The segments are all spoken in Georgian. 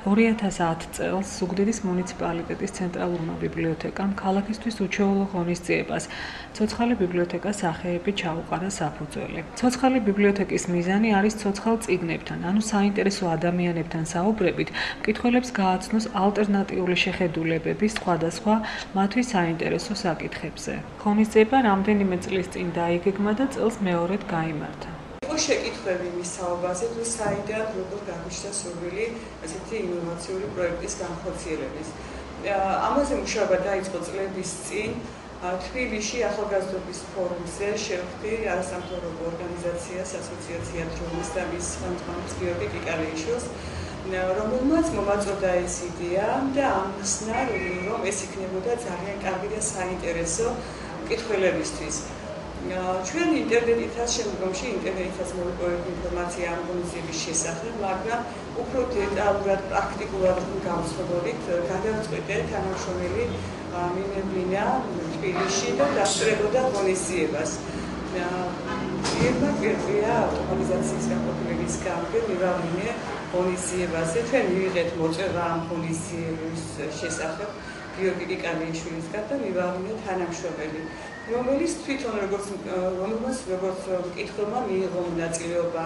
2010 წელს ზუგდიდის მუნიციპალიტეტის ცენტრალურმა ბიბლიოთეკამ ქალაქისთვის უჩვეულო ღონისძიებას ცოცხალი ბიბლიოთეკა სახეები ჩაუყარა საფუძველი. ცოცხალი ბიბლიოთეკის მიზანი არის ცოცხალ წიგნებთან, ანუ საინტერესო ადამიანებთან საუბრებით, მკითხველებს გააცნოს ალტერნატიული შეხედულებები სხვადასხვა მათთვის საინტერესო საკითხებზე. ღონისძიება რამდენიმე წლის წინ დაიგეგმა და წელს მეორედ გაიმართა. შეკითხვები მის საუბარზე თუ საიდან როგორ გამიშთა სურვილი ესეთი ინოვაციური პროექტის განხორციელების. ამაზე მუშაობა დაიწყო წლების წინ თბილისში ახალგაზრდობის ფორუმზე შევხვდი არასამთავრობო ორგანიზაციას ასოციაცია დრონის და მის ხელმძღვანელს გიორგი კიკალეიშვილს, რომელმაც მომაწოდა ეს იდეა და ამცნა, რომ ეს იქნებოდა ძალიან კარგი და საინტერესო მკითხველებისთვის. ჩვენ ინტერნეტითაც შემდგომში ინტერნეტითაც მოვიპოვეთ ინფორმაცია ამ ღონისძიების შესახებ, მაგრამ უფრო დეტალურად, პრაქტიკულად განსხვავებით გადავწყვიტე თანამშრომელი მიმებლინა თბილისში და დასწრებოდა ღონისძიებას. პირველია ავტომატიზაციის განყოფილების გამგე მივავლინე ღონისძიებაზე. ჩვენ მივიღეთ მოწვევა ამ ღონისძიების შესახებ გიორგი კიკალეიშვილისგან და მივავლინე თანამშრომელი, რომელიც თვითონ როგორც მკითხველმა მიიღო მონაწილეობა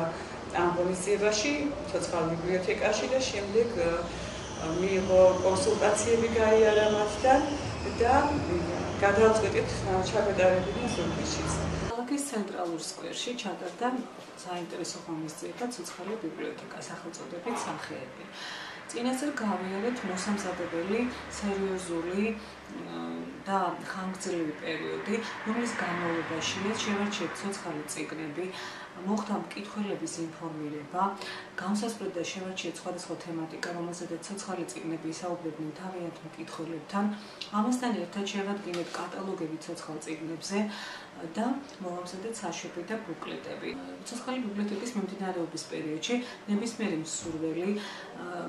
ამ ღონისძიებაში, ცოცხალ ბიბლიოთეკაში და შემდეგ მიიღო კონსულტაციები გაიარა მათთან და გადავწყვიტეთ ჩაგატარებინა ზუგდიდშიც. ქალაქის ცენტრალურ სკვერში ჩატარდა საინტერესო ღონისძიება ცოცხალი ბიბლიოთეკა სახელწოდებით სახეები. წინასწარ გავიარეთ მოსამზადებელი, სერიოზული და ხანგრძლივი პერიოდი, რომლის განმავლობაშია შევარჩიეთ ცოცხალი წიგნები, მოხდა მკითხველების ინფორმირება, განსაზღვრეთ და შევარჩიეთ სხვადასხვა თემატიკა, რომელზედაც ცოცხალი წიგნები ისაუბრებდნენ თავიანთ მკითხველებთან. ამასთან ერთად შევადგინეთ კატალოგები ცოცხალ წიგნებზე და მოვამზადეთ საშვები და ბუკლეტები. ცოცხალი ბიბლიოთეკის მიმდინარეობის პერიოდში ნებისმიერი მსურველი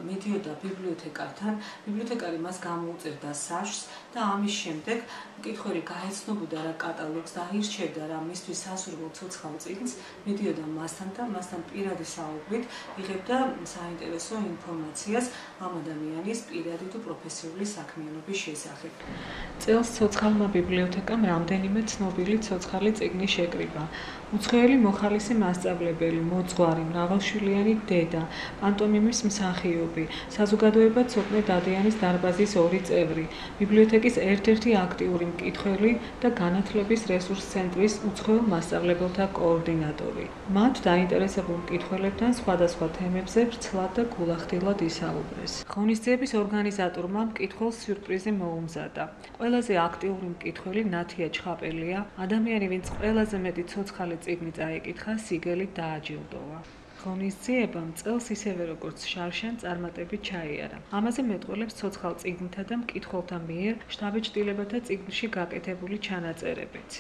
მიდიოდა ბიბლიოთეკართან, ბიბლიოთეკარი მას გამოუწერდა საშვს და ამის შემდეგ მკითხველი გაეცნობოდა რა კატალოგს და აირჩევდა რა მისთვის სასურველ ცოცხალ წიგნს, მიდიოდა მასთან და მასთან პირადი საუბრით იღებდა საინტერესო ინფორმაციას ამ ადამიანის პირადი თუ პროფესიული საქმიანობის შესახებ. წელს ცოცხალმა ბიბლიოთეკამ რამდენიმე ცნობილი ცოცხალი წიგნი შეკრიბა. უცხოელი მოხალისი მასწავლებელი, მოძღვარი, მრავალშვილიანი დედა, პანტომიმის მსახიობი, საზოგადოება ცოტნე დადიანის დარბაზის 2 წევრი, ბიბლიოთეკის ერთ-ერთი აქტიური მკითხველი და განათლების რესურს ცენტრის უცხოელ მასწავლებელთა კოორდინატორი. მათ დაინტერესებულ მკითხველებთან სხვადასხვა თემებზე ვრცლად და გულახდილად ისაუბრეს. ღონისძიების ორგანიზატორმა მკითხველს სიურპრიზი მოუმზადა. ყველაზე აქტიური მკითხველი ნათია ჩხაპელია, ადამიანი, ვინც ყველაზე მეტი ცოცხალი წიგნი წაიკითხა, სიგელით დააჯილდოვა. ღონისძიებამ წელს ისევე როგორც შარშან წარმატებით ჩაიარა. ამაზე მეტყველებს ცოცხალ წიგნთა და მკითხველთა მიერ შთაბეჭდილებათა წიგნში გაკეთებული ჩანაწერებიც.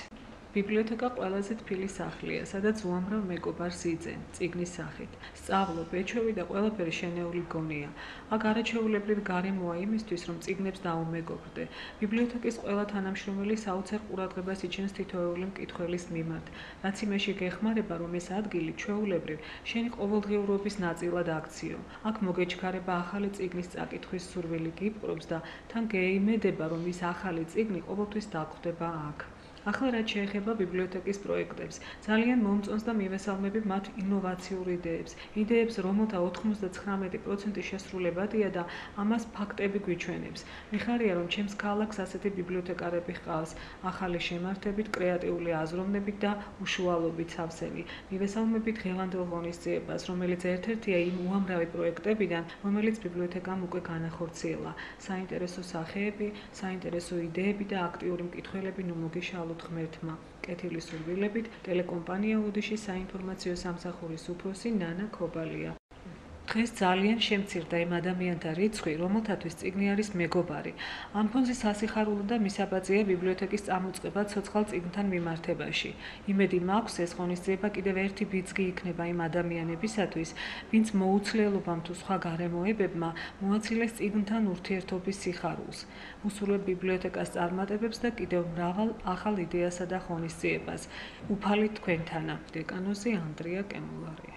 ბიბლიოთეკა ყველაზე თბილი სახლია, სადაც უამრავ მეგობარს იძენ წიგნის სახით. სწავლობ, ეჩვევი და ყველაფერი შენეული გონია. აქ არაჩვეულებრივი გარემოა იმისთვის, რომ წიგნებს დაუმეგობრდე. ბიბლიოთეკის ყველა თანამშრომელი საოცარ ყურადღებას იჩენს თითოეული მკითხველის მიმართ, რაც იმაში გეხმარება, რომ ეს ადგილი ჩვეულებრივ შენი ყოველდღიურობის ნაწილად აქციო. აქ მოგეჩქარება ახალი წიგნის წაკითხვის სურვილი გიპყრობს და თან გეიმედება, რომ ის ახალი წიგნი ყოველთვის დაგხვდება აქ. ახლა რაც შეეხება ბიბლიოთეკის პროექტებს, ძალიან მომწონს და მივესალმები მათ ინოვაციურ იდეებს, რომელთა 99% შესრულებადია და ამას ფაქტები გვიჩვენებს. მიხარია, რომ ჩემს ქალაქს ასეთი ბიბლიოთეკარები ჰყავს, ახალი შემართებით, კრეატიული აზროვნებით და უშუალობით სავსემი. მივესალმებით ღელანდელ ღონისძიებას, რომელიც ერთ-ერთია იმ უამრავი პროექტებიდან, რომელიც ბიბლიოთეკამ უკვე განახორციელა. საინტერესო სახეები, საინტერესო იდეები და აქტიური მკითხველები ნუ მოგიშალოთ ღმერთმა. კეთილი სურვილებით, ტელეკომპანია უდიშის საინფორმაციო სამსახურის უფროსი ნანა ქობალია. დღეს ძალიან შემცირდა იმ ადამიანთა რიცხვი, რომელთათვის წიგნი არის მეგობარი. ამ ფონზე სასიხარულო და მისაბაძეა ბიბლიოთეკის წამოწყება ცოცხალ წიგნთან მიმართებაში. იმედი მაქვს, ეს ღონისძიება კიდევ ერთი ბიძგი იქნება იმ ადამიანებისათვის, ვინც მოუცლელობამ თუ სხვა გარემოებებმა მოაცილეს წიგნთან ურთიერთობის სიხარულს. უსურვებ ბიბლიოთეკას წარმატებებს და კიდევ მრავალ ახალ იდეასა და ღონისძიებას. უფალით თქვენთანა, დეკანოზი ანდრია კემულარია.